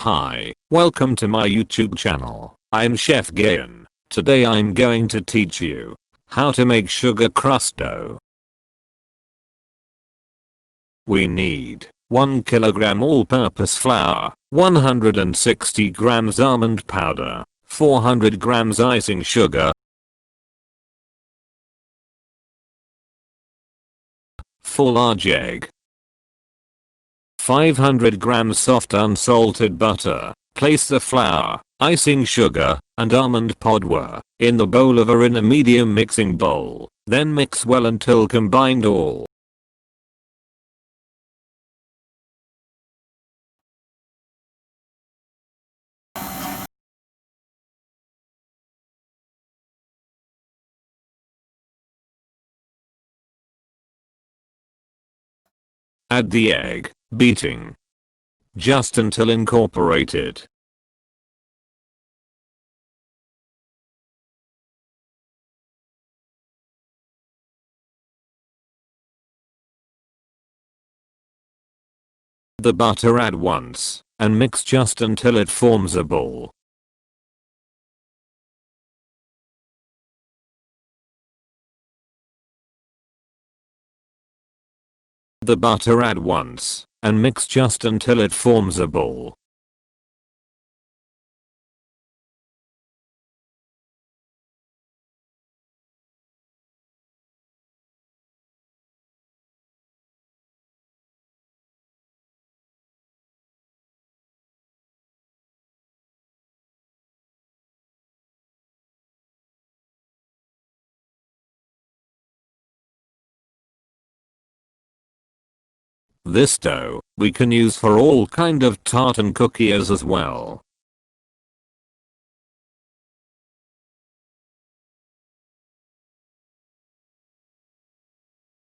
Hi, welcome to my YouTube channel. I'm Chef Gayan. Today I'm going to teach you how to make sugar crust dough. We need 1 kilogram all-purpose flour, 160 grams almond powder, 400 grams icing sugar, full large egg, 500 grams soft unsalted butter. Place the flour, icing sugar, and almond powder in the bowl or in a medium mixing bowl. Then mix well until combined all. Add the egg, beating just until incorporated. The butter add once, and mix just until it forms a ball. The butter add once, and mix just until it forms a ball. This dough, we can use for all kind of tart and cookies as well.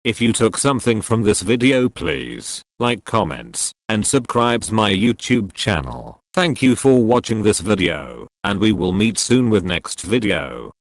If you took something from this video, please like, comments, and subscribe my YouTube channel. Thank you for watching this video, and we will meet soon with next video.